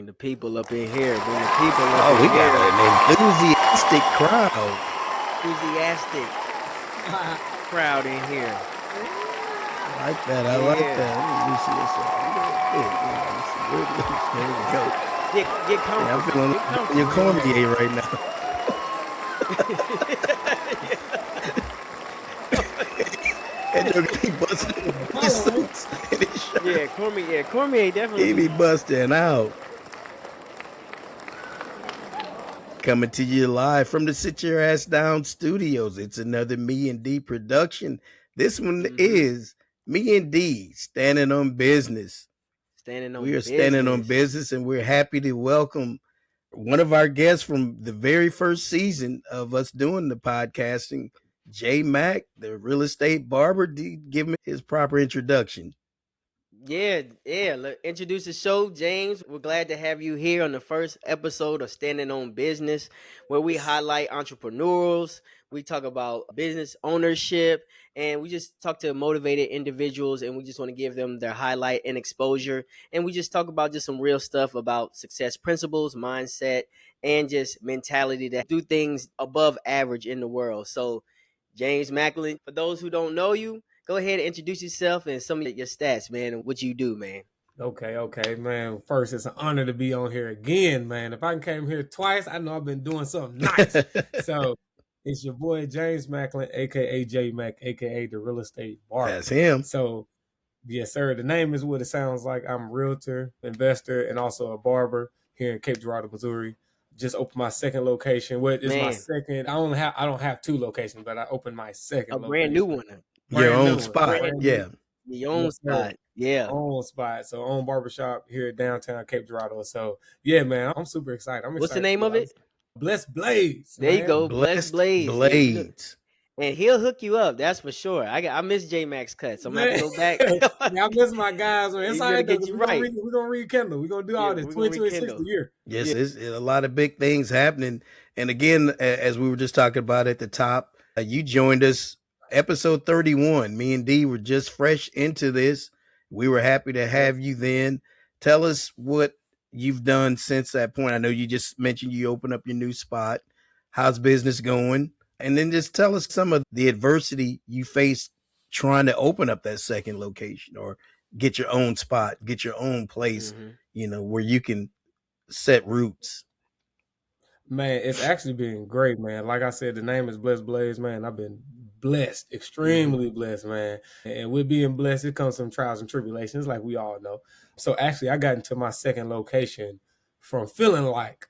Bring the people up in here. Bring the people up Oh, in we here. got an enthusiastic crowd. Enthusiastic crowd in here. I like that. I like Yeah. that. Let me see this. There we go. Get comfortable. Yeah, I'm feeling Get like comfortable. your Cormier right now. And you're gonna be busting his suits and his shirt. Yeah, Cormier definitely. He be busting out. Coming to you live from the Sit Your Ass Down studios. It's another Me and D production. This one is Me and D standing on business. We are standing on business, and we're happy to welcome one of our guests from the very first season of us doing the podcasting, J Mac, the real estate barber. Give him his proper introduction. Yeah. Introduce the show, James. We're glad to have you here on the first episode of Standing on Business, where we highlight entrepreneurs. We talk about business ownership, and we just talk to motivated individuals, and we just want to give them their highlight and exposure. And we just talk about just some real stuff about success principles, mindset, and just mentality that do things above average in the world. So, James Macklin, for those who don't know you, go ahead and introduce yourself and some of your stats, man, and what you do, man. Okay, man. First, it's an honor to be on here again, man. If I came here twice, I know I've been doing something nice. So it's your boy James Macklin, aka J Mac, aka the real estate barber. That's him. So yes, sir. The name is what it sounds like. I'm a realtor, investor, and also a barber here in Cape Girardeau, Missouri. Just opened my second location. What is my second? I don't have two locations, but I opened my second. A brand new one. Your own spot. Yeah. Your own spot. Yeah. Own spot. So own barbershop here at downtown Cape Girardeau. So yeah, man, I'm super excited. What's the name of it? Blessed Blades. There you go. Blessed Blades. And he'll hook you up, that's for sure. I miss J Max cuts. I'm gonna have to go back. I miss my guys. Man. It's all right. Get you right. We're gonna rekindle. We're gonna do all this. 22 and 60 year. Yes, there's a lot of big things happening. And again, as we were just talking about at the top, you joined us episode 31. Me and D were just fresh into this. We were happy to have you then. Tell us what you've done since that point. I know you just mentioned you opened up your new spot. How's business going? And then just tell us some of the adversity you faced trying to open up that second location or get your own spot, get your own place, where you can set roots. Man, it's actually been great, man. Like I said, the name is Blessed Blaze, man. I've been blessed, extremely blessed, man. And with being blessed, it comes some trials and tribulations, like we all know. So actually, I got into my second location from feeling like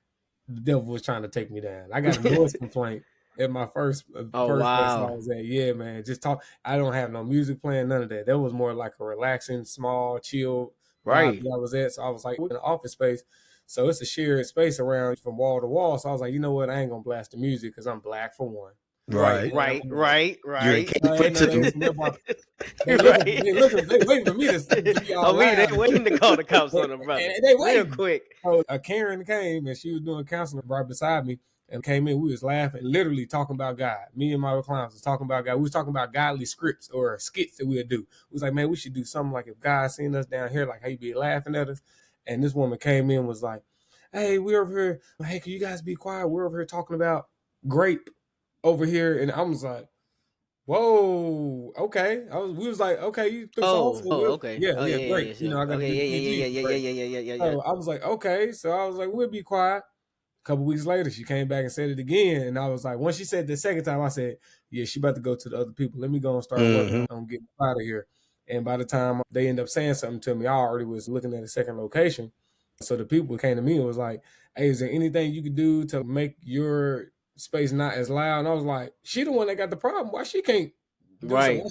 the devil was trying to take me down. I got a noise complaint at my first place I was at. Yeah, man. Just talk. I don't have no music playing, none of that. That was more like a relaxing, small, chill vibe that I was at. So I was like, we're in an office space. So it's a shared space around from wall to wall. So I was like, you know what? I ain't gonna blast the music because I'm black for one. Right. You're a Cape for two. They waiting for me to be all they waiting to call the cops on them, brother. They waiting real quick. So a Karen came and she was doing counseling right beside me and came in. We was laughing, literally talking about God. Me and my clients was talking about God. We was talking about godly scripts or skits that we'd do. We was like, man, we should do something like if God seen us down here, like how you be laughing at us. And this woman came in and was like, hey, we're over here. Hey, can you guys be quiet? We're over here talking about grape over here. And I was like, whoa, okay. We was like, okay, you threw okay. Yeah, great. Sure. I got yeah. So I was like, okay. So I was like, we'll be quiet. A couple weeks later, she came back and said it again. And I was like, once she said the second time, I said, yeah, she about to go to the other people. Let me go and start working on getting out of here. And by the time they end up saying something to me, I already was looking at a second location. So the people came to me and was like, hey, is there anything you could do to make your space not as loud? And I was like, she the one that got the problem. Why she can't do Why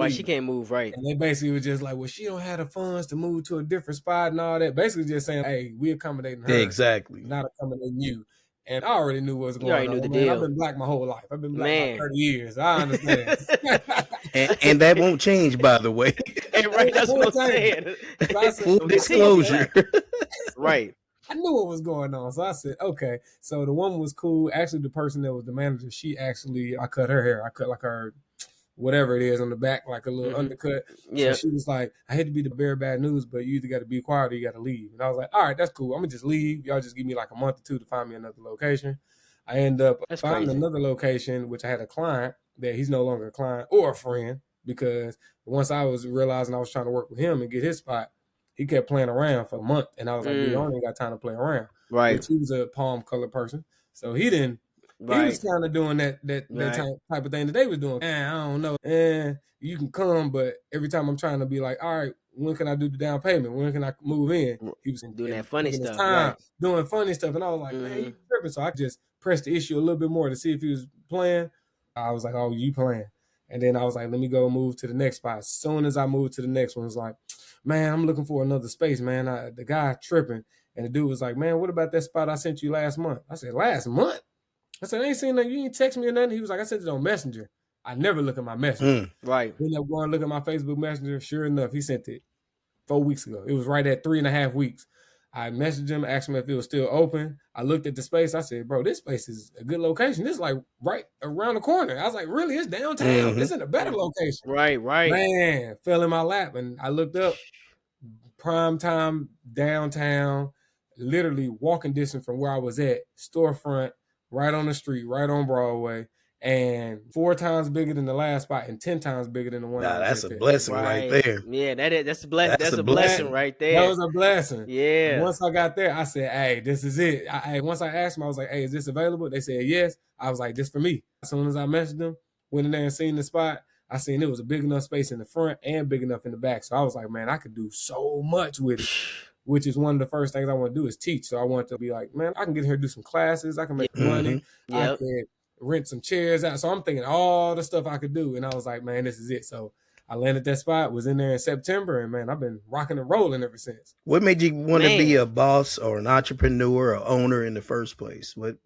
she can't move, right? And they basically was just like, well, she don't have the funds to move to a different spot and all that. Basically just saying, hey, we accommodating her. Exactly. Not accommodating you. And I already knew what was going on. You already knew the deal. I've been black my whole life. I've been black for 30 years. I understand. and that won't change, by the way. Right, that's what I'm saying. Full disclosure. Right. I knew what was going on. So I said, okay. So the woman was cool. Actually, the person that was the manager, I cut her hair. I cut like her whatever it is on the back, like a little undercut. So Yeah. she was like, I hate to be the bearer of bad news, but you either got to be quiet or you got to leave. And I was like, all right, that's cool. I'm going to just leave. Y'all just give me like a month or two to find me another location. I end up That's finding crazy. another location, which I had a client that he's no longer a client or a friend, because once I was realizing I was trying to work with him and get his spot, he kept playing around for a month. And I was like, dude, I don't even got time to play around. Right. Which he was a palm color person. So he didn't. He was Right. kind of doing that Right. type of thing that they was doing. I don't know. And you can come, but every time I'm trying to be like, all right, when can I do the down payment? When can I move in? He was Doing that and funny taking his stuff. time Right. doing funny stuff. And I was like, man, you tripping. So I just pressed the issue a little bit more to see if he was playing. I was like, oh, you playing. And then I was like, let me go move to the next spot. As soon as I moved to the next one, it was like, man, I'm looking for another space, man. The guy tripping. And the dude was like, man, what about that spot I sent you last month? I said, last month? I said, I ain't seen nothing. You ain't text me or nothing. He was like, I sent it on Messenger. I never look at my Messenger. Right. Ended up going to look at my Facebook Messenger. Sure enough, he sent it 4 weeks ago. It was right at 3.5 weeks. I messaged him, asked him if it was still open. I looked at the space. I said, bro, this space is a good location. This is like right around the corner. I was like, really? It's downtown. It's in a better location. Right. Right. Man, fell in my lap. And I looked up, prime time, downtown, literally walking distance from where I was at, storefront, right on the street, right on Broadway, and 4 times bigger than the last spot and 10 times bigger than the one I Nah, was that's just a at. blessing right Right. there. Yeah, that's a blessing. That's That's a a blessing blessing. right That there. was a blessing. Yeah. Once I got there, I said, hey, this is it. Once I asked them, I was like, hey, is this available? They said yes. I was like, this for me. As soon as I messaged them, went in there and seen the spot, I seen it was a big enough space in the front and big enough in the back. So I was like, man, I could do so much with it, which is one of the first things I want to do is teach. So I want to be like, man, I can get here, do some classes. I can make money. I Yep. could rent some chairs out. So I'm thinking all the stuff I could do. And I was like, man, this is it. So I landed that spot, was in there in September, and man, I've been rocking and rolling ever since. What made you want to be Man. a boss or an entrepreneur or owner in the first place? What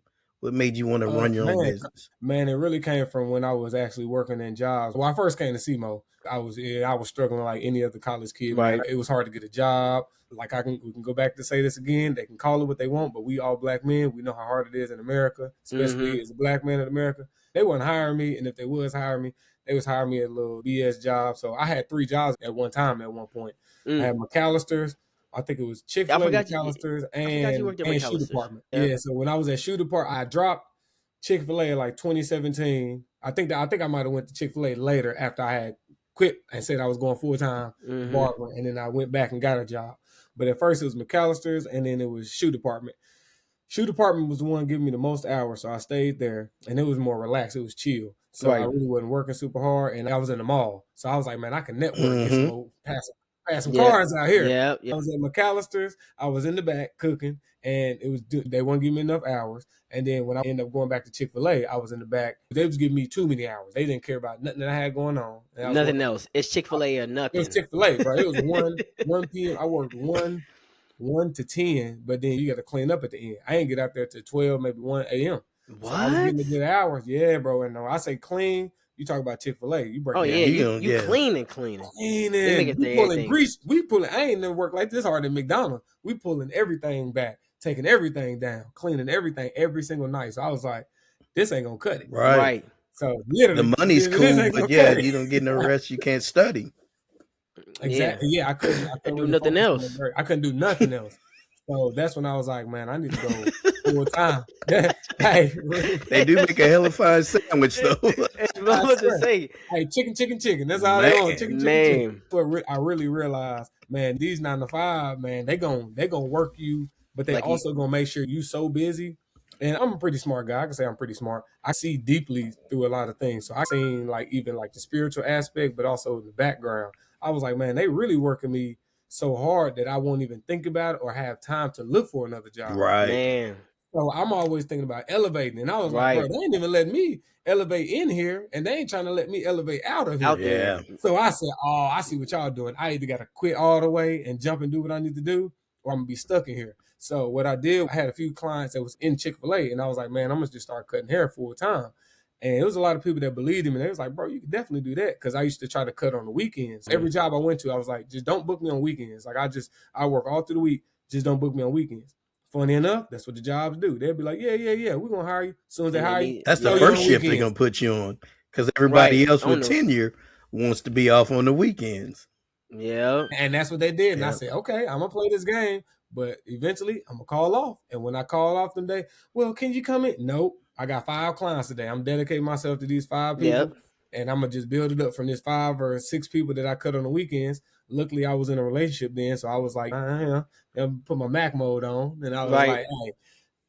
made you want to run your own business? Man, it really came from when I was actually working in jobs. When I first came to SEMO, I was struggling like any other college kid. Man, Right. it was hard to get a job. Like we can go back to say this again. They can call it what they want, but we all black men. We know how hard it is in America, especially as a black man in America. They weren't hiring me, and if they was hiring me, they was hiring me at little BS jobs. So I had 3 jobs at one time. At one point, I had McAllister's. I think it was I Chick-fil-A, forgot you. McAllister's, I forgot you worked at and Shoe McAllister's. Department. Yeah. So when I was at Shoe Department, I dropped Chick-fil-A in like 2017. I think I might have went to Chick-fil-A later after I had quit and said I was going full-time barber, and then I went back and got a job. But at first it was McAllister's, and then it was Shoe Department. Shoe Department was the one giving me the most hours, so I stayed there, and it was more relaxed. It was chill. So I really wasn't working super hard, and I was in the mall. So I was like, man, I can network, get some old, pass some cars out here. Yeah. I was at McAllister's. I was in the back cooking, and they wouldn't give me enough hours. And then when I ended up going back to Chick-fil-A, I was in the back. They was giving me too many hours. They didn't care about nothing that I had going on. Nothing else. It's Chick-fil-A or nothing. It was Chick-fil-A, bro. It was 1 p.m. I worked 1 to 10, but then you got to clean up at the end. I ain't get out there till 12, maybe 1 a.m. What? So I was getting the good hours. Yeah, bro. And I say clean, you talk about Chick-fil-A. You break it yeah, down. you cleaning. Cleaning. They make We it pulling everything. grease. We pulling. I ain't never worked like this hard at McDonald's. We pulling everything back, taking everything down, cleaning everything every single night. So I was like, this ain't gonna cut it. Right. So literally, The money's this cool, ain't but gonna yeah, cut it. you don't get no rest. You can't study. Exactly. Yeah, I couldn't do really nothing focus on else. the work. I couldn't do nothing else. So that's when I was like, man, I need to go full time. Hey, They do make a hella fine sandwich though. I was to say, hey, chicken. That's all they want. Chicken. Man. But I really realized, man, these 9 to 5, man, they gonna work you, but they Like also gonna make sure you so busy. And I'm a pretty smart guy. I can say I'm pretty smart. I see deeply through a lot of things. So I seen like even like the spiritual aspect, but also the background. I was like, man, they really working me so hard that I won't even think about it or have time to look for another job. Right. Man. So I'm always thinking about elevating. And I was Right. like, bro, they ain't even letting me elevate in here, and they ain't trying to let me elevate out of here. Out there. So I said, oh, I see what y'all doing. I either got to quit all the way and jump and do what I need to do, or I'm going to be stuck in here. So what I did, I had a few clients that was in Chick-fil-A, and I was like, man, I'm going to just start cutting hair full time. And it was a lot of people that believed in me. They was like, bro, you can definitely do that. Because I used to try to cut on the weekends. Every job I went to, I was like, just don't book me on weekends. Like I work all through the week. Just don't book me on weekends. Funny enough, that's what the jobs do. They'll be like, yeah, we're going to hire you. As soon as they hire you, That's the throw you on first shift they're weekends. gonna put you on. because Right. everybody else On with the tenure wants to be off on the weekends. yeah. And that's what they did. And I Yeah. said, okay, I'm gonna play this game, but eventually I'm gonna call off. And when I call off them day, well, can you come in? Nope. I got 5 clients today. I'm dedicating myself to these 5 people, Yep. and I'm gonna just build it up from this 5 or 6 people that I cut on the weekends. Luckily, I was in a relationship then, so I was like, put my Mac mode on, and I was Right. like, hey,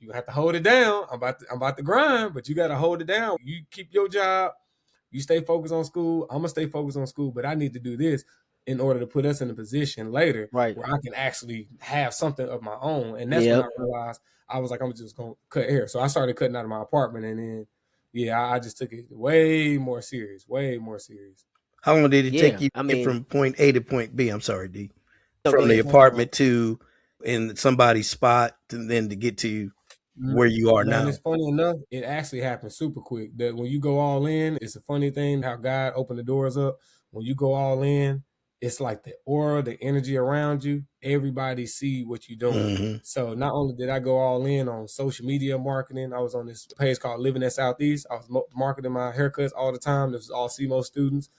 you have to hold it down. I'm about to grind, but you got to hold it down. You keep your job. You stay focused on school. I'm gonna stay focused on school, but I need to do this in order to put us in a position later Right. where I can actually have something of my own. And that's when I Yep. realized I was like, I'm just gonna cut hair. So I started cutting out of my apartment, and then yeah, I just took it way more serious, way more serious. How long did it take Yeah. you I to get mean, from point A to point B? I'm sorry, D. so go From the ahead. apartment to in somebody's spot, and then to get to where you are Man, it's now. funny enough, it actually happens super quick. That when you go all in, it's a funny thing how God opened the doors up. When you go all in, it's like the aura, the energy around you, everybody see what you're doing. Hmm. So not only did I go all in on social media marketing, I was on this page called Living at Southeast. I was marketing my haircuts all the time. This was all CMO students.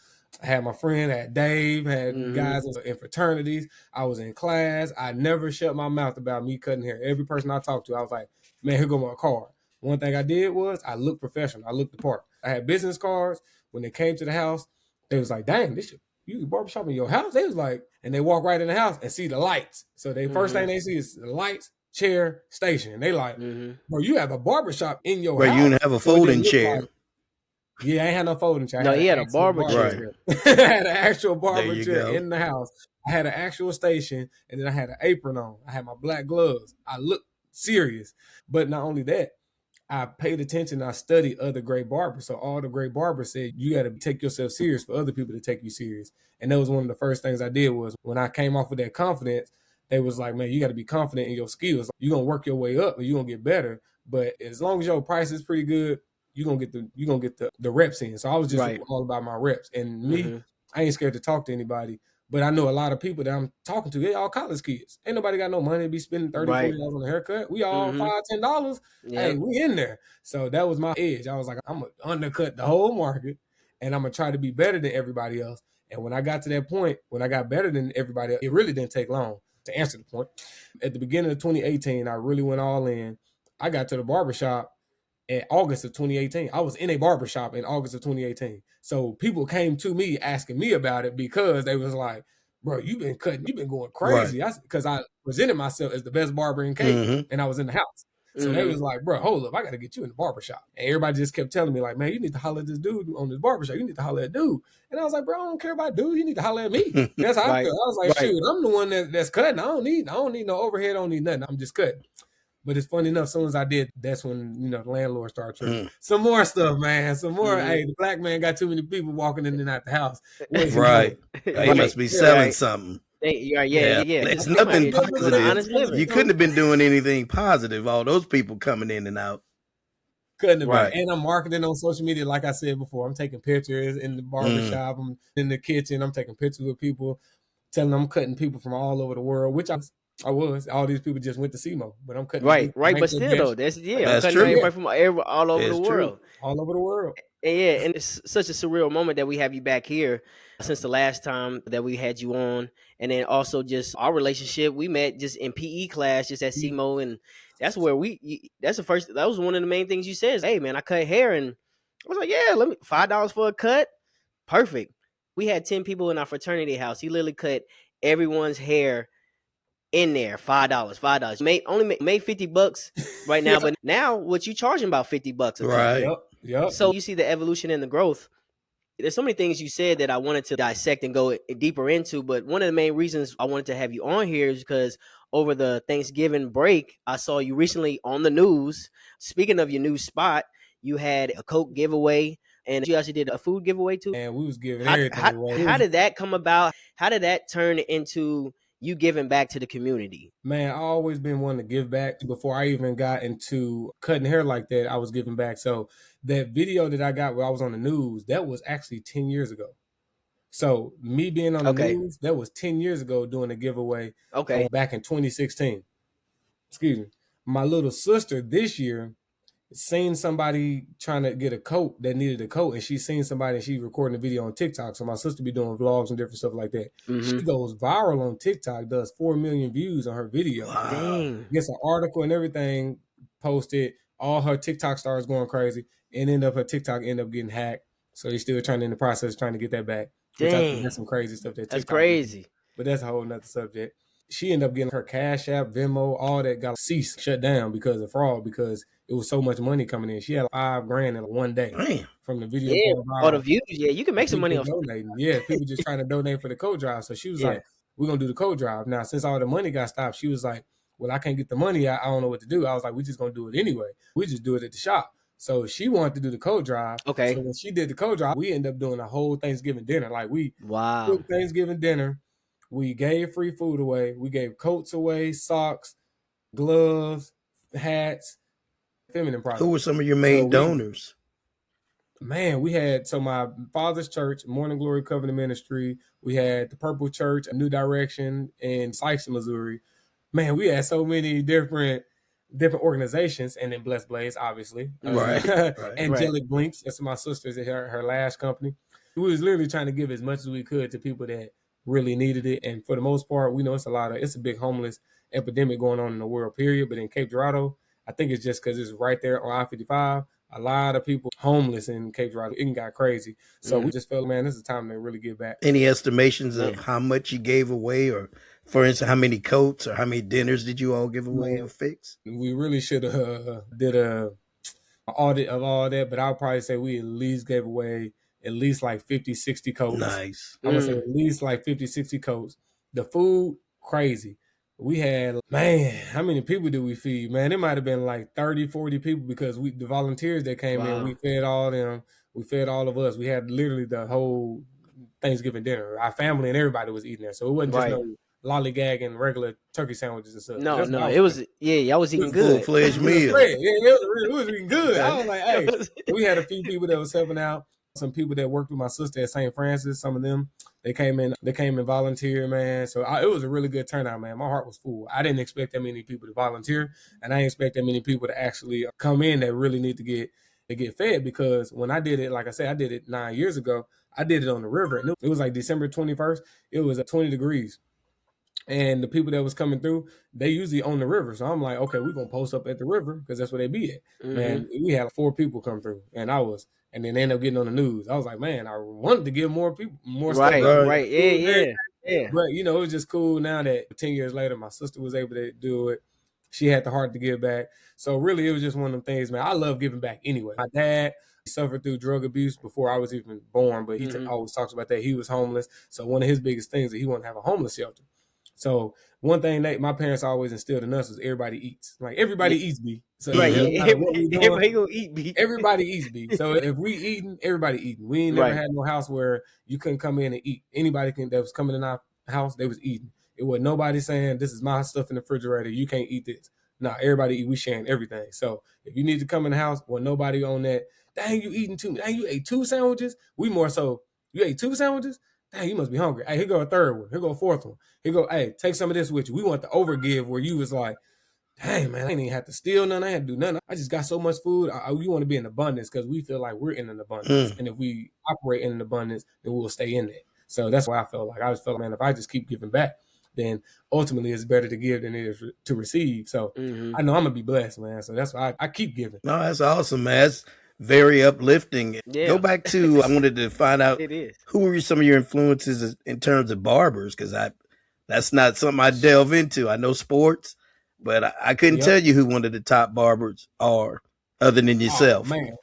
I had my friend, I had Dave, had Mm-hmm. guys in fraternities. I was in class. I never shut my mouth about me cutting hair. Every person I talked to, I was like, man, here go my card. One thing I did was I looked professional. I looked the part. I had business cards. When they came to the house, they was like, dang, this shit, you barbershop in your house? They was like, and they walk right in the house and see the lights. So they first Mm-hmm. thing they see is the lights, chair, station. And they like, Mm-hmm. bro, you have a barbershop in your Right, you house. didn't have a So it didn't folding look like, chair. yeah, I ain't had no folding chair. I No, had he an had a actual barber barber Right. chair. chair. I had an actual There barber you chair go. in the house. I had an actual station, and then I had an apron on. I had my black gloves. I looked serious. But not only that, I paid attention. I studied other great barbers. So all the great barbers said you got to take yourself serious for other people to take you serious. And that was one of the first things I did was when I came off with that confidence, they was like, man, you got to be confident in your skills. You're gonna work your way up, and you're gonna get better. But as long as your price is pretty good, you're gonna get the reps in. So I was just Right. all about my reps. And me, Mm-hmm. I ain't scared to talk to anybody. But I know a lot of people that I'm talking to, they all college kids. Ain't nobody got no money to be spending 30 Right. $40 on a haircut. We all Mm-hmm. $5 $10. Hey, Yep. we in there. So that was my edge. I was like, I'm gonna undercut the whole market, and I'm gonna try to be better than everybody else. And when I got to that point, when I got better than everybody else, it really didn't take long to answer the point. At the beginning of 2018, I really went all in. I got to the barbershop in August of 2018. I was in a barbershop in August of 2018. So people came to me asking me about it because they was like, bro, you've been cutting, you've been going Right. crazy. Because I presented myself as the best barber in Cape, Hmm. and I was in the house. So they Mm-hmm. was like, bro, hold up, I got to get you in the barbershop. And everybody just kept telling me, like, man, you need to holler at this dude on this barbershop. You need to holler at dude. And I was like, bro, I don't care about dude. You need to holler at me. That's how I Right. feel. I was like, Right. shoot, I'm the one that's cutting. I don't need no overhead. I don't need nothing. I'm just cutting. But it's funny enough, as soon as I did, that's when the landlord started tripping. Some more stuff, man. Some more. Mm-hmm. Hey, the black man got too many people walking in and out the house. What is he Right. doing? He Yeah, Right. must be yeah. selling Right. something. Yeah. Yeah. Yeah. It's He might nothing be doing an positive. honest living. You couldn't have been doing anything positive. All those people coming in and out. Couldn't have been. Right. And I'm marketing on social media, like I said before. I'm taking pictures in the Mm. barbershop. I'm in the kitchen. I'm taking pictures with people, telling them I'm cutting people from all over the world, which I was. All these people just went to SEMO, but I'm cutting Right. people from Right. But still, though, Bangladesh, that's I'm That's cutting true. yeah, everybody from all over the It's true. world. all over the world. And yeah, and it's such a surreal moment that we have you back here since the last time that we had you on, and then also just our relationship. We met just in PE class, just at SEMO, and that's where that's the first. That was one of the main things you said. Hey, man, I cut hair, and I was like, yeah, let me $5 for a cut. Perfect. We had 10 people in our fraternity house. He literally cut everyone's hair in there. $5, $5. Made $50 right now, Yeah. but now what you charging about $50 a cut. Right. Yep. Yep. So you see the evolution and the growth. There's so many things you said that I wanted to dissect and go deeper into, but one of the main reasons I wanted to have you on here is because over the Thanksgiving break, I saw you recently on the news. Speaking of your new spot, you had a Coke giveaway, and you actually did a food giveaway too. And we was giving How everything how away. how did that come about? How did that turn into you giving back to the community? Man, I always been one to give back. Before I even got into cutting hair like that, I was giving back. So that video that I got where I was on the news, that was actually 10 years ago. So me being on the Okay. news, that was 10 years ago doing a giveaway Okay. back in 2016. Excuse me. My little sister this year seen somebody trying to get a coat that needed a coat, and she seen somebody and she recording a video on TikTok. So my sister be doing vlogs and different stuff like that. Mm-hmm. She goes viral on TikTok, does 4 million views on her video, Wow. Dang. gets an article and everything posted. All her TikTok stars going crazy, and her TikTok end up getting hacked. So he's still trying in the process trying to get that back, which I think Dang. that's some crazy stuff that That's TikTok is. crazy. But that's a whole nother subject. She ended up getting her Cash App, Venmo, all that got ceased, shut down because of fraud, because it was so much money coming in. She had $5,000 in one day Man. from the video Yeah. going All the viral. views. Yeah, you can make some money People off. donating. Yeah, people just trying to donate for the coat drive. So she was Yeah. like, we're going to do the coat drive. Now, since all the money got stopped, she was like, well, I can't get the money. I don't know what to do. I was like, we just going to do it anyway. We just do it at the shop. So she wanted to do the coat drive. Okay. So when she did the coat drive, we ended up doing a whole Thanksgiving dinner. Like we Wow. cooked Thanksgiving dinner. We gave free food away. We gave coats away, socks, gloves, hats, feminine products. Who were some of your main donors? We had, so my father's church, Morning Glory Covenant Ministry. We had the Purple Church, A New Direction in Sykes, Missouri. Man, we had so many different organizations, and then Blessed Blaze, obviously. Right. Angelic Blinks, that's my sister's at her last company. We was literally trying to give as much as we could to people that really needed it. And for the most part, we know it's a big homeless epidemic going on in the world, period. But in Cape Girardeau, I think it's just because it's right there on I-55. A lot of people homeless in Cape Girardeau. It got crazy. So we just felt, man, this is time to really give back. Any estimations of how much you gave away, or for instance, how many coats or how many dinners did you all give away or fix? We really should have did a audit of all that, but I'll probably say we at least gave away at least like 50, 60 coats. Nice. I'm going to say at least like 50, 60 coats. The food, crazy. We had, man, how many people did we feed? Man, it might have been like 30, 40 people, because the volunteers that came in, we fed all them. We fed all of us. We had literally the whole Thanksgiving dinner. Our family and everybody was eating there. So it wasn't just no lollygagging regular turkey sandwiches and stuff. No, it was, y'all was eating good. Full-fledged meal. It was eating good. I was like, hey, we had a few people that was helping out. Some people that worked with my sister at St. Francis, some of them, they came in volunteer, man. So it was a really good turnout, man. My heart was full. I didn't expect that many people to volunteer, and I didn't expect that many people to actually come in that really need to get fed, because when I did it, like I said, I did it 9 years ago. I did it on the river, and it was like December 21st. It was at 20 degrees. And the people that was coming through, they usually on the river. So I'm like, okay, we're going to post up at the river, because that's where they be at. Mm-hmm. Man, we had 4 people come through, and then they ended up getting on the news. I was like, man, I wanted to give more people, more stuff. Right. Yeah. But, it was just cool now that 10 years later, my sister was able to do it. She had the heart to give back. So really, it was just one of them things, man. I love giving back anyway. My dad suffered through drug abuse before I was even born, but he always talks about that. He was homeless. So one of his biggest things is that he wanted to have a homeless shelter. So one thing that my parents always instilled in us was everybody eats. Like, everybody eats B. So everybody gonna eat B. Everybody eats B. So if we eating, everybody eating. We ain't never had no house where you couldn't come in and eat. Anybody that was coming in our house, they was eating. It was nobody saying, this is my stuff in the refrigerator, you can't eat this. No, everybody eat. We sharing everything. So if you need to come in the house, well, nobody on that, dang, you eating 2, dang, you ate 2 sandwiches. We more so, you ate 2 sandwiches? Dang, you must be hungry. Hey, here go a third one. Here go a fourth one. Here go, hey, take some of this with you. We want the overgive, where you was like, dang, man, I ain't even have to steal nothing. I had to do nothing. I just got so much food. We want to be in abundance, because we feel like we're in an abundance. And if we operate in an abundance, then we'll stay in it. So that's why I felt like, man, if I just keep giving back, then ultimately it's better to give than it is to receive. So I know I'm going to be blessed, man. So that's why I keep giving. No, that's awesome, man. That's very uplifting. Yeah. Go back to, I wanted to find out who were some of your influences in terms of barbers, because that's not something I delve into. I know sports, but I couldn't tell you who one of the top barbers are other than yourself. Oh, man.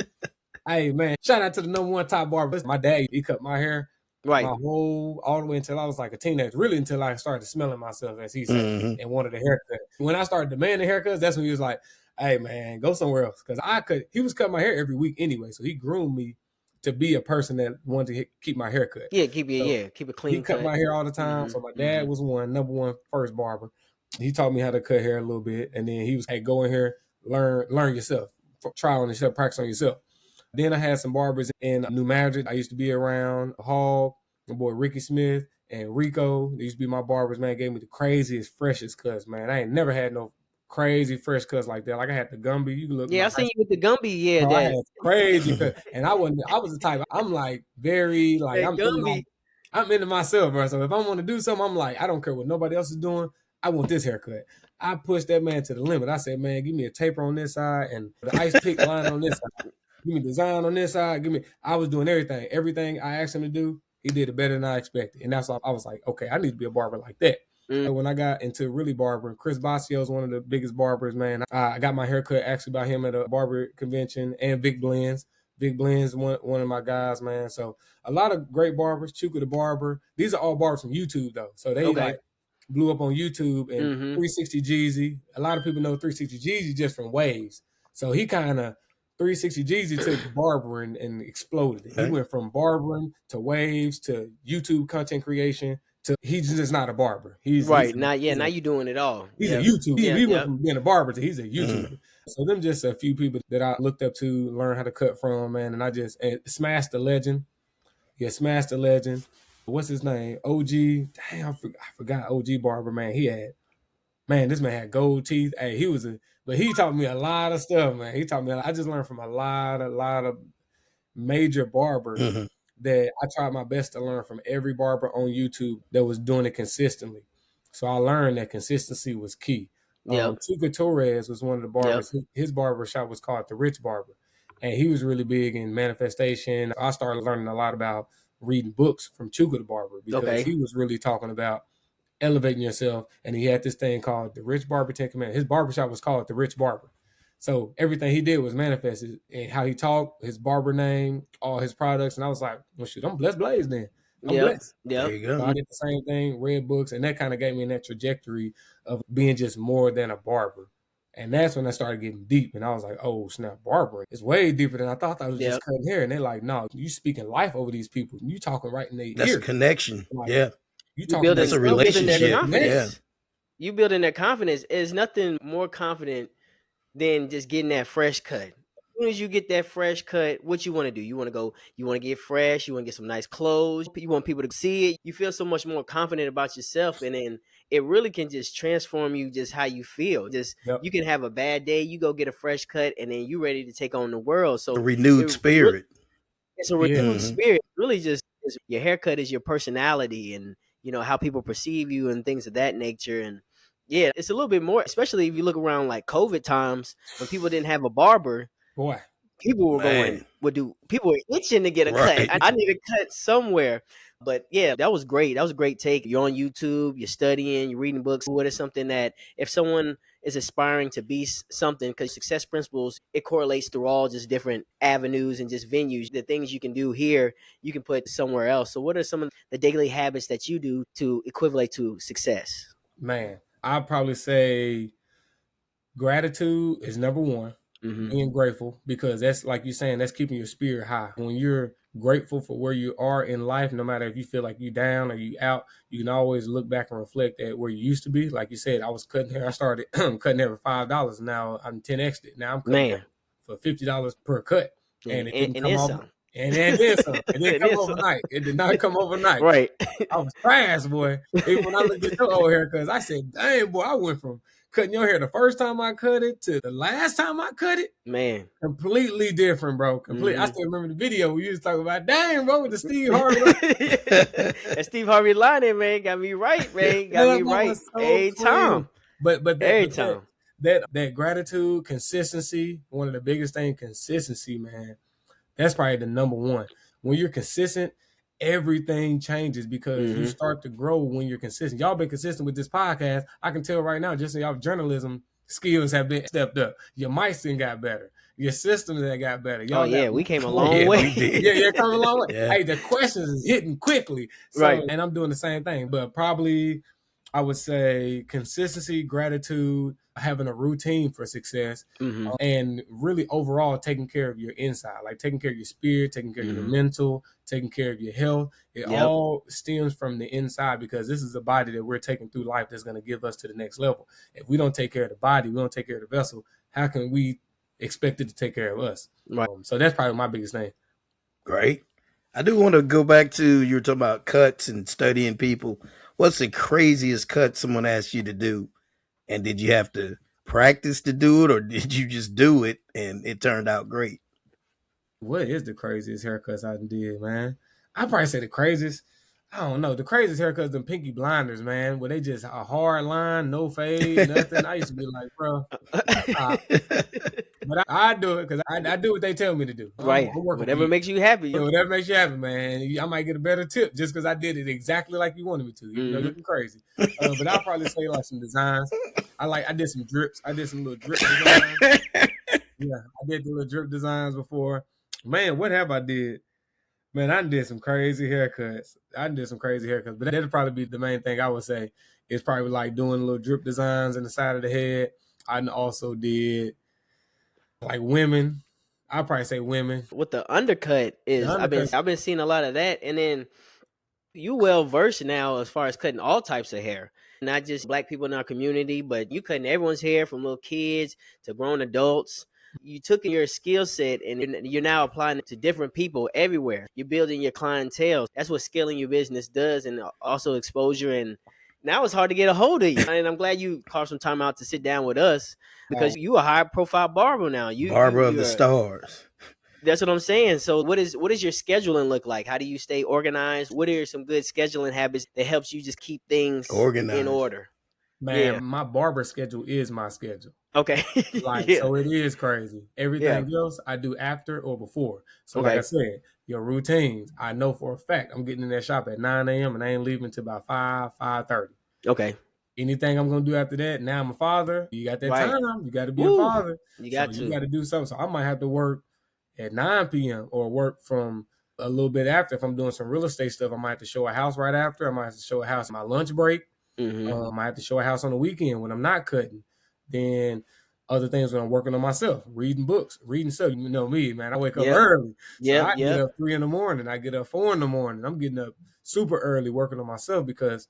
Hey, man, shout out to the number 1 top barber. My dad, he cut my hair. Right. All the way until I was like a teenager, really until I started smelling myself, as he said, and wanted a haircut. When I started demanding haircuts, that's when he was like, hey, man, go somewhere else. Because he was cutting my hair every week anyway. So he groomed me to be a person that wanted to keep my hair cut. Yeah, keep it clean. He cut my hair all the time. So my dad was number 1 first barber. He taught me how to cut hair a little bit. And then he was, hey, go in here, learn yourself, try on yourself, practice on yourself. Then I had some barbers in New Madrid. I used to be around Hall, my boy Ricky Smith and Rico. They used to be my barbers, man. Gave me the craziest, freshest cuts, man. I ain't never had no crazy fresh cuts like that. Like I had the Gumby. You can look at Yeah, my I high seen school. you with the Gumby. Yeah, Bro, I had that crazy cut, and I wasn't. I was the type. I'm like very like that Gumby. I'm into myself, bro. So if I want to do something, I'm like I don't care what nobody else is doing. I want this haircut. I pushed that man to the limit. I said, man, give me a taper on this side and the ice pick line on this side. Give me design on this side. Give me. I was doing everything. Everything I asked him to do, he did it better than I expected. And that's why I was like, okay, I need to be a barber like that. Mm. So when I got into really barbering, Chris Basio is one of the biggest barbers, man. I got my haircut actually by him at a barber convention, and Vic Blends. Vic Blends, one of my guys, man. So a lot of great barbers. Chuka the Barber. These are all barbers from YouTube though. So they Okay. like blew up on YouTube, and Mm-hmm. 360 Jeezy. A lot of people know 360 Jeezy just from Waves. So he kind of 360 Jeezy took barbering and exploded it. He went from barbering to Waves to YouTube content creation to he's just not a barber. Right. Now you doing it all. He's a Yep. YouTuber. Yeah, He went yep. from being a barber to he's a YouTuber. So them just a few people that I looked up to, learn how to cut from, man. And I just smashed the legend. Yeah, smashed the legend. What's his name? OG. Damn, I forgot OG Barber, man. This man had gold teeth. Hey, but he taught me a lot of stuff, man. He taught me, I just learned from a lot of major barbers that I tried my best to learn from every barber on YouTube that was doing it consistently. So I learned that consistency was key. Yep. Chuka Torres was one of the barbers. Yep. His barber shop was called The Rich Barber. And he was really big in manifestation. I started learning a lot about reading books from Chuka the Barber because he was really talking about elevating yourself. And he had this thing called The Rich Barber 10 Commandments. His barbershop was called The Rich Barber. So everything he did was manifested in how he talked, his barber name, all his products. And I was like, well, shoot, I'm blessed Blaze then. I'm blessed. Yep. There you go. So I did the same thing, read books, and that kind of gave me in that trajectory of being just more than a barber. And that's when I started getting deep. And I was like, oh, snap, barbering. It's way deeper than I thought. I was just cutting hair. And they're like, no, you speaking life over these people. You talking right in their ear. That's a connection. Like, yeah. You talking that's a relationship. Yeah. You building their confidence. There's nothing more confident than just getting that fresh cut. As soon as you get that fresh cut, what you want to do? You want to get fresh, you want to get some nice clothes, you want people to see it. You feel so much more confident about yourself, and then it really can just transform you just how you feel. Just you can have a bad day, you go get a fresh cut, and then you ready to take on the world. So a renewed spirit. It's a renewed spirit. Really just your haircut is your personality and how people perceive you and things of that nature. And yeah, it's a little bit more, especially if you look around like COVID times when people didn't have a barber. Boy, people were people were itching to get a cut. I need a cut somewhere. But yeah, that was great. That was a great take. You're on YouTube, you're studying, you're reading books. What is something that if someone is aspiring to be something, because success principles, it correlates through all just different avenues and just venues. The things you can do here, you can put somewhere else. So what are some of the daily habits that you do to equivalent to success? Man, I'd probably say gratitude is number one. Being grateful, because that's like you're saying, that's keeping your spirit high. When you're grateful for where you are in life, no matter if you feel like you down or you out, you can always look back and reflect at where you used to be. Like you said, I was cutting hair. I started cutting hair for $5. Now I'm 10x'd it. Now I'm cutting hair for $50 per cut, and it didn't come off. And then some. It didn't come overnight. It did not come overnight. Right. I was fast, boy. Even when I looked at your old haircuts, I said, dang, boy, I went from cutting your hair the first time I cut it to the last time I cut it. Man. Completely different, bro. I still remember the video we used to talk about, dang, bro, with the Steve Harvey. That Steve Harvey line in, man, got me right, man. Got me right every time. But every time. That gratitude, consistency, one of the biggest things, consistency, man. That's probably the number one. When you're consistent, everything changes because you start to grow when you're consistent. Y'all been consistent with this podcast. I can tell right now, just so y'all journalism skills have been stepped up. Your mics done got better. Your systems that got better. Y'all we came a long way. Come a long way. Yeah. Hey, the questions is hitting quickly. So, right. And I'm doing the same thing, but probably I would say consistency, gratitude, having a routine for success, and really overall taking care of your inside, like taking care of your spirit, taking care of your mental, taking care of your health. It all stems from the inside, because this is a body that we're taking through life that's going to give us to the next level. If we don't take care of the body, we don't take care of the vessel, how can we expect it to take care of us? Right. So that's probably my biggest thing. Great. I do want to go back to, you were talking about cuts and studying people. What's the craziest cut someone asked you to do? And did you have to practice to do it, or did you just do it and it turned out great? What is the craziest haircuts I did, man? I probably say the craziest. I don't know. The craziest haircuts, them Pinky Blinders, man, where they just a hard line, no fade, nothing. I used to be like, bro, stop. But I do it because I do what they tell me to do. I'm Right. working for Whatever you. makes you happy. Yeah, whatever makes you happy, man. I might get a better tip just because I did it exactly like you wanted me to, even though looking crazy. But I'll probably say like some designs. I did some drips. I did some little drip designs. Yeah, I did the little drip designs before. Man, what have I did? Man, I did some crazy haircuts. But that'd probably be the main thing I would say. It's probably like doing little drip designs in the side of the head. I also did like women. I'll probably say women. What the undercut is, undercut. I've been seeing a lot of that, and then you well versed now as far as cutting all types of hair, not just black people in our community, but you cutting everyone's hair from little kids to grown adults. You took your skill set and you're now applying it to different people everywhere. You're building your clientele. That's what scaling your business does, and also exposure. And now it's hard to get a hold of you. And I'm glad you carved some time out to sit down with us because you a high profile barber now. Barber of the stars. That's what I'm saying. So what is your scheduling look like? How do you stay organized? What are some good scheduling habits that helps you just keep things organized in order? Man, my barber schedule is my schedule. Okay. So it is crazy. Everything else I do after or before. So like I said, your routines, I know for a fact I'm getting in that shop at 9 a.m. and I ain't leaving until about 5:30. Okay. Anything I'm gonna do after that, now I'm a father. You got that time. You got to be a father. You got to do something. So I might have to work at 9 p.m. or work from a little bit after. If I'm doing some real estate stuff, I might have to show a house right after. I might have to show a house on my lunch break. I might have to show a house on the weekend when I'm not cutting. Then other things when I'm working on myself, reading books, reading stuff. You know me, man. I wake up early. So I get up 3 a.m. I get up 4 a.m. I'm getting up super early working on myself because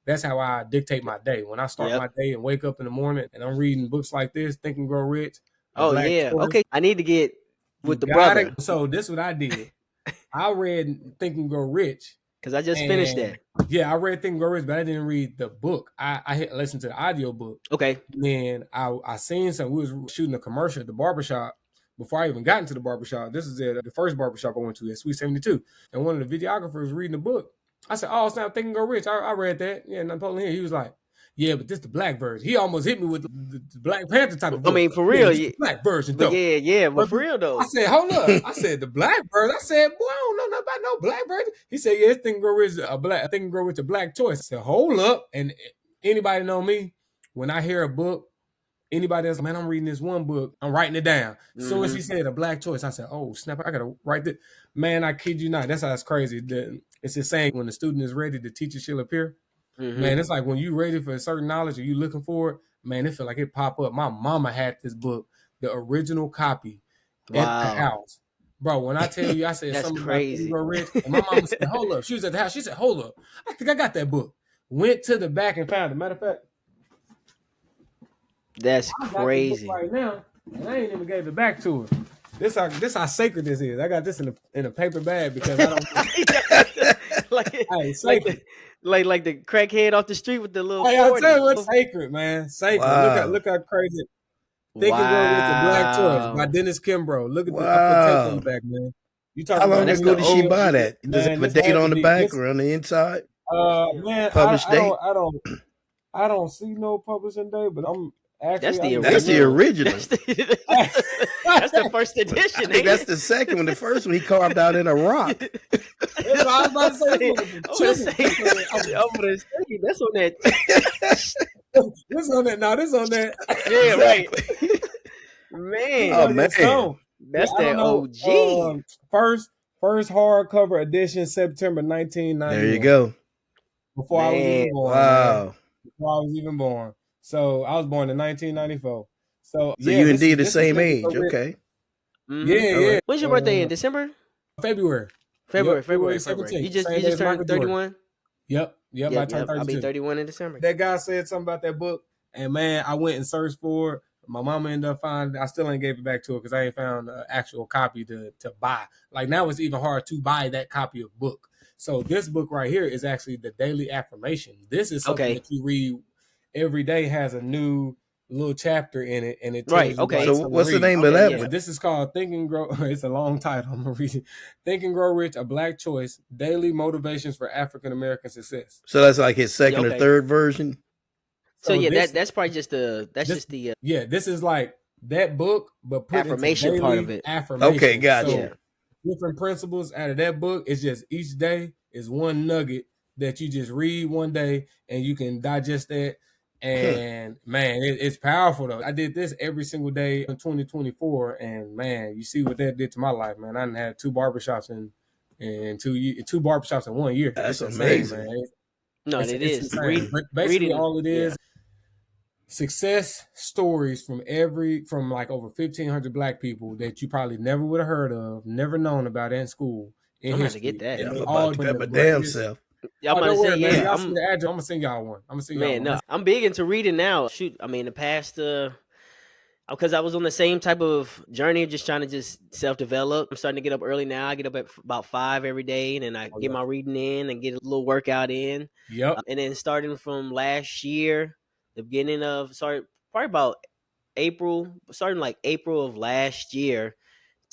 that's how I dictate my day. When I start my day and wake up in the morning and I'm reading books like this, Think and Grow Rich. Okay. I need to get with the brother. So this is what I did. I read Think and Grow Rich. Because I just finished that. Yeah, I read Think and Grow Rich, but I didn't read the book. I listened to the audio book. Okay. Then I seen some. We was shooting a commercial at the barbershop before I even got into the barbershop. This is the first barbershop I went to at Sweet 72. And one of the videographers was reading the book. I said, oh, it's not Think and Grow Rich. I read that. Yeah, and I'm pulling here. He was like, yeah, but this the black version. He almost hit me with the Black Panther type of book. I mean, for real. The black version, though. But for real, though. I said, hold up. I said, the black version. I said, boy, I don't know nothing about no black version. He said, yeah, Think and Grow Rich Think and Grow Rich a black choice. I said, hold up. And anybody know me, when I hear a book, anybody else, man, I'm reading this one book, I'm writing it down. As soon as he said a black choice, I said, oh, snap, I got to write this. Man, I kid you not. That's how it's crazy. It's the saying, when the student is ready, the teacher shall appear. Man, it's like when you ready for a certain knowledge or you looking for it, man, it feel like it pop up. My mama had this book, the original copy at the house. Bro, when I tell you, I said something crazy. About Rich, and my mama said, hold up. She was at the house. She said, hold up. I think I got that book. Went to the back and found it. Matter of fact, that's crazy. Right now, and I ain't even gave it back to her. This how sacred this is. I got this in a paper bag because I don't like the crackhead off the street with the little. Hey, I'll tell you what's sacred, man. Sacred. Wow. Look how crazy. Think and Grow Rich, a Black Choice by Dennis Kimbrough. Look at the tape on the back, man. You talking How long about ago did she buy that? Does it have a date on the back or on the inside? Man, Published date? I don't see no publishing date, but I'm actually that's the original. That's the first edition. I think that's the second one. The first one he carved out in a rock. That's what I was about to say. That's on that. This on that. Now this on that. Yeah, right. Man. Oh man. That's that OG. First hardcover edition, September 1990. There you go. Before I was even born. Wow. Man. Before I was even born. So I was born in 1994. So you indeed the same age. Okay. Yeah. When's your birthday in December? February. February 17th. You just turned 31? Yep. I turned 32. I'll be 31 in December. That guy said something about that book, and man, I went and searched for it. My mama ended up finding. I still ain't gave it back to her because I ain't found an actual copy to buy. Like now, it's even hard to buy that copy of book. So this book right here is actually the daily affirmation. This is something that you read every day. Has a new little chapter in it, and it tells Right. you like Okay. So some to what's the read. name of Okay. that Yeah. one? But this is called Think and Grow. It's a long title. I'm gonna read it. Think and Grow Rich: A Black Choice: Daily Motivations for African American Success. So that's like his Yeah. second or Okay. third version. So So yeah, this that's probably just this the yeah, this is like that book, but put into affirmation part of daily it. Okay, affirmations. gotcha. So Yeah. different principles out of that book. It's just each day is one nugget that you just read one day and you can digest that. And man, it's powerful though. I did this every single day in 2024, and man, you see what that did to my life, man. I done had two barbershops in 2 barbershops in 1 year. That's It's insane, man. amazing. No, It's it it's is insane. But basically, reading. all it Yeah. is success stories from like over 1,500 black people that you probably never would have heard of, never known about in school, in I'm gonna have to get history, that. Yeah, and I'm they about all to doing pet the my damn greatest. self. I'm Oh, about to don't say, worry, man. yeah. Y'all see the address. I'm gonna send y'all one. Man, no, I'm big into reading now. Shoot, I mean, the past because I was on the same type of journey of just trying to just self develop. I'm starting to get up early now. I get up at about 5 every day, and then I Oh get yeah. my reading in and get a little workout in. Yep. And then starting from last year, the beginning of probably about starting like April of last year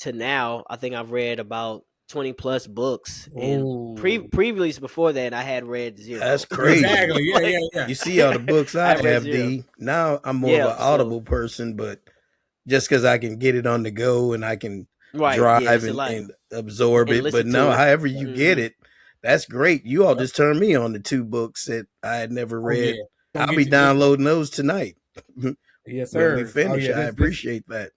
to now, I think I've read about 20 plus books. And Oh, previously before that, I had read That's zero. crazy. exactly. Yeah, Like, yeah, yeah. You see all the books I I read have, zero. D. Now I'm more of Yeah. an So audible person, but just because I can get it on the go and I can right. Yeah. drive It's a lot. and absorb And it. But listen no, to it. however you get Hmm. it, that's great. You all Yep. just turned me on to 2 books that I had never Oh read. yeah. Gonna I'll get be you this one. downloading those tonight Yes, when we sir. Oh finish. yeah. I This appreciate that.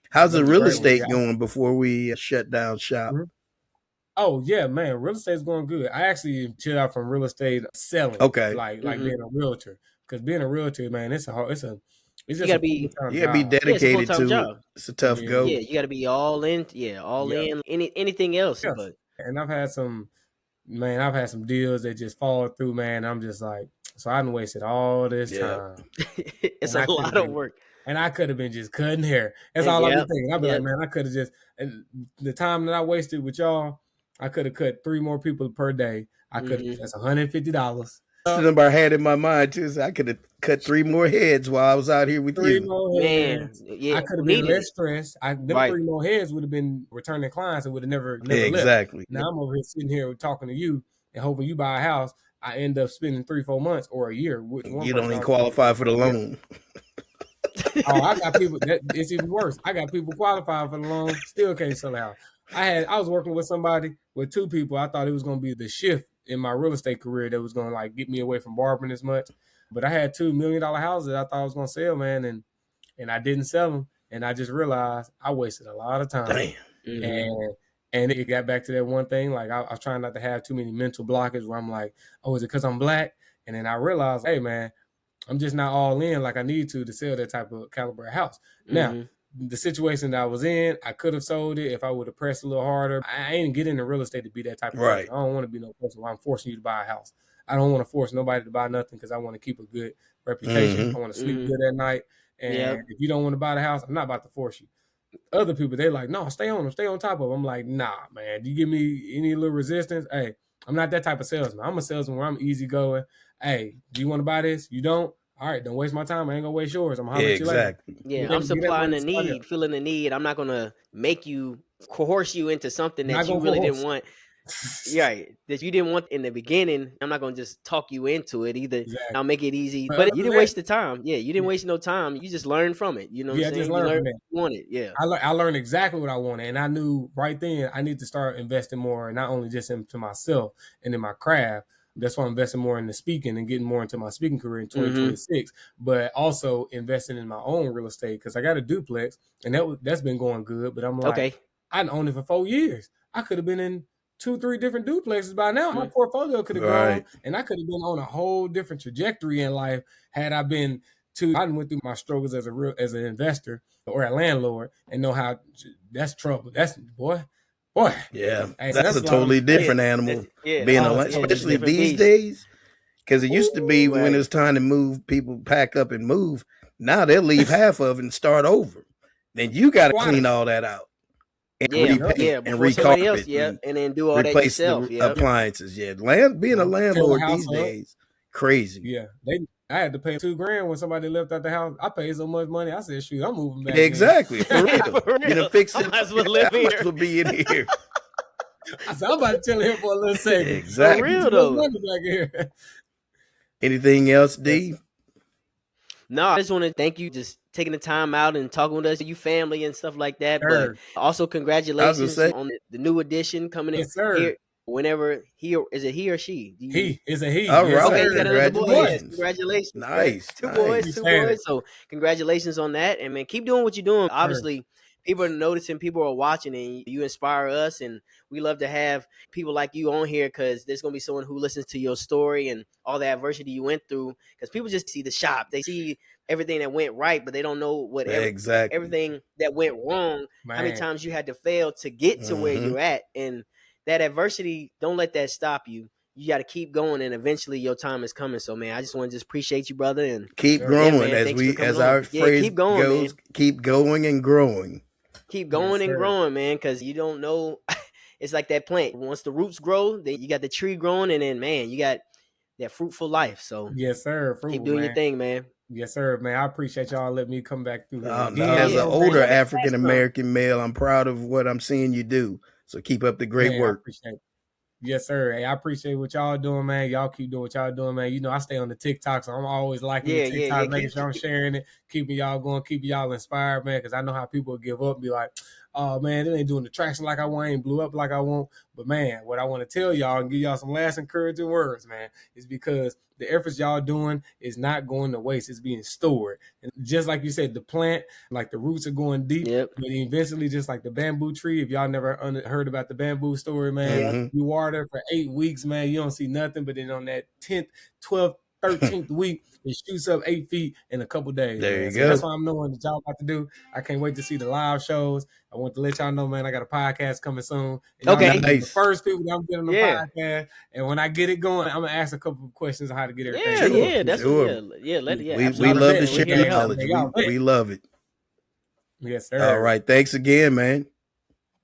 How's the them real great ones. Yeah. estate going before we shut down shop? Mhm. Oh yeah, man, real estate's going good. I actually chilled out from real estate selling, Okay. like Hmm. being a realtor. Because being a realtor, man, it's You just gotta a full be. time You gotta be job. Yeah, it's a full dedicated time to it. job. It's a tough Yeah, go. Yeah, you got to be all in. Yeah, all yeah, in. Anything else, yes. but And I've had some deals that just fall through, man. I'm just like, so I done wasted all this Yeah. time, it's and a I could lot have of been, work. just cutting hair. That's And all I be yep, thinking. I'd be like, yep. man, I could have just, and the time that I wasted with y'all, I could have cut 3 more people per day. Hmm. That's $150. Number I had in my mind too is I could have cut 3 more heads while I was out here with 3 you. more Man, heads. I yeah, could have been needed less it. stressed. Them Right. 3 more heads would have been returning clients and would have Yeah, never left. exactly. Now I'm over here sitting here talking to you and hoping you buy a house. I end up spending 3, 4 months or a year, which one You don't person even already told me qualify for the a year. loan. Oh, I got people that it's even worse. I got people qualified for the loan, still can't sell a house. I was working with somebody with 2 people. I thought it was gonna be the shift in my real estate career that was gonna like get me away from barbering as much. But I had $2 million houses that I thought I was gonna sell, man, and I didn't sell them. And I just realized I wasted a lot of time. Damn. Hmm. And it got back to that one thing. Like I was trying not to have too many mental blockages where I'm like, oh, is it because I'm black? And then I realized, hey man, I'm just not all in like I need to sell that type of caliber of house. Now, Hmm. the situation that I was in, I could have sold it if I would have pressed a little harder. I ain't get into real estate to be that type of Right. person. I don't want to be no person where I'm forcing you to buy a house. I don't want to force nobody to buy nothing because I want to keep a good reputation. Mm-hmm. I want to sleep Hmm. good at night. And Yep. if you don't want to buy the house, I'm not about to force you. Other people, they're like, no, stay on them, stay on top of them. I'm like, nah, man. Do you give me any little resistance? Hey, I'm not that type of salesman. I'm a salesman where I'm easygoing. Hey, do you want to buy this? You don't? All right, don't waste my time. I ain't gonna waste yours. I'm gonna Yeah, holler at you later. exactly. Yeah, I'm Get that supplying money the to somebody else. need, feeling the need. I'm not gonna make you coerce you into something Not that you gonna really didn't coerce. want. Right, that you didn't want in the beginning. I'm not gonna just talk you into it either. Exactly. I'll make it easy, But but other you than didn't that, waste the time. Yeah, you didn't yeah, waste no time. You just learned from it. You know what I'm yeah, I just saying? You learned learned from that. what you wanted. Yeah. I learned exactly what I wanted, and I knew right then I need to start investing more, not only just into myself and in my craft. That's why I'm investing more into speaking and getting more into my speaking career in Hmm. 2026, but also investing in my own real estate because I got a duplex and that's been going good. But I'm like, Okay. I owned it for 4 years. I could have been in 2, 3 different duplexes by now. My Mm. portfolio could have grown, Right. and I could have been on a whole different trajectory in life had I been to. I went through my struggles as an investor or a landlord and know how that's trouble. That's boy. Yeah. Hey, so That's that's a a lot of totally Yeah. different animal Yeah. being oh, Yeah. Just a especially different these beast. days. Because it used to be ooh, when Right. it's time to move, people pack up and move. Now they'll leave half of it and start over. Then you got to clean squatters. all that out and Yeah. Yep. repaint Yeah. and Before somebody else. recarpet Yeah. and And then do all that replace yourself. the Yep. Yep. appliances. Yeah, being a Yep. Tear the landlord house these up. days, crazy. Yeah, I had to pay $2,000 when somebody left out the house. I paid so much money. I said, shoot, I'm moving back Exactly, for in. real. For real. You know, fix I it. might as well live I might here. as well be in here. I said, I'm about to tell him for a little second. Exactly. For real, Too much though. money back here. Anything else, D? No, I just want to thank you just taking the time out and talking with us, you family and stuff like that. Sir. But also I was gonna congratulations say, on the new edition coming in Yes, sir. here. Whenever is it he or she? He is a he. all Yes, right. Okay, sir. you got another boy. Yes, Congratulations. congratulations. man. Nice. Two Nice. boys, two Appreciate it. boys. So congratulations on that. And man, keep doing what you're doing. Sir. Obviously, people are noticing, people are watching, and you inspire us. And we love to have people like you on here because there's gonna be someone who listens to your story and all the adversity you went through. Because people just see the shop, they see everything that went right, but they don't know what Exactly. everything that went wrong. Man. How many times you had to fail to get to where you're at, and that adversity, don't let that stop you. You got to keep going, and eventually your time is coming. So, man, I just want to just appreciate you, brother, and keep Sir. growing, man, as thanks for coming as on. our Yeah, phrase keep going, goes. man. Keep going and growing. Keep going Yes, and sir. growing, man, because you don't know. It's like that plant. Once the roots grow, then you got the tree growing, and then, man, you got that fruitful life. So Yes, sir. keep Fruitful, doing your man. thing, man. Yes, sir, man. I appreciate y'all letting me come back through here No, again. as yeah, an man. older man. African American male, I'm proud of what I'm seeing you do. So keep up the great Man, I work. appreciate it. Yes, sir. Hey, I appreciate what y'all doing, man. Y'all keep doing what y'all doing, man. You know, I stay on the TikTok, so I'm always liking the TikTok, making sure I'm sharing it, keeping y'all going, keeping y'all inspired, man, because I know how people give up and be like, oh, man, they ain't doing the traction like I want, ain't blew up like I want. But, man, what I want to tell y'all and give y'all some last encouraging words, man, is because the efforts y'all doing is not going to waste. It's being stored. And just like you said, the plant, like the roots are going deep. Yep. But eventually, just like the bamboo tree, if y'all never heard about the bamboo story, man, Yeah. you water for 8 weeks, man, you don't see nothing. But then on that 10th, 12th, 13th week, it shoots up 8 feet in a couple days. There man. you So go. that's what I'm knowing that y'all about to do. I can't wait to see the live shows. I want to let y'all know, man, I got a podcast coming soon. And y'all Okay. gonna be the Nice. first people that I'm getting on the Yeah. podcast. And when I get it going, I'm gonna ask a couple of questions on how to get everything Yeah, going. yeah, that's Sure. what, yeah, We absolutely. love to bet. share We're here to help. knowledge. Y'all bet. We love it. Yes, sir. All right. Thanks again, man.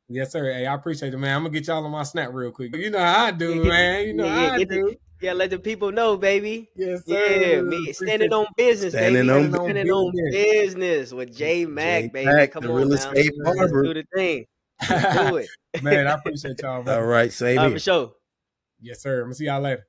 Yes, sir. Hey, I appreciate it, man. I'm gonna get y'all on my snap real quick. You know how I do, Yeah, get man. You know how I do. let the people know, baby. Yes, Yeah, sir. me standing Appreciate on business, Standing baby. on Standing on business with J Mac, J baby. Mac, Come the on real now. estate Let's barber. do the thing. Let's do it. Man, I appreciate y'all, All brother. right. Same For here. sure. Yes, sir. I'm gonna see y'all later.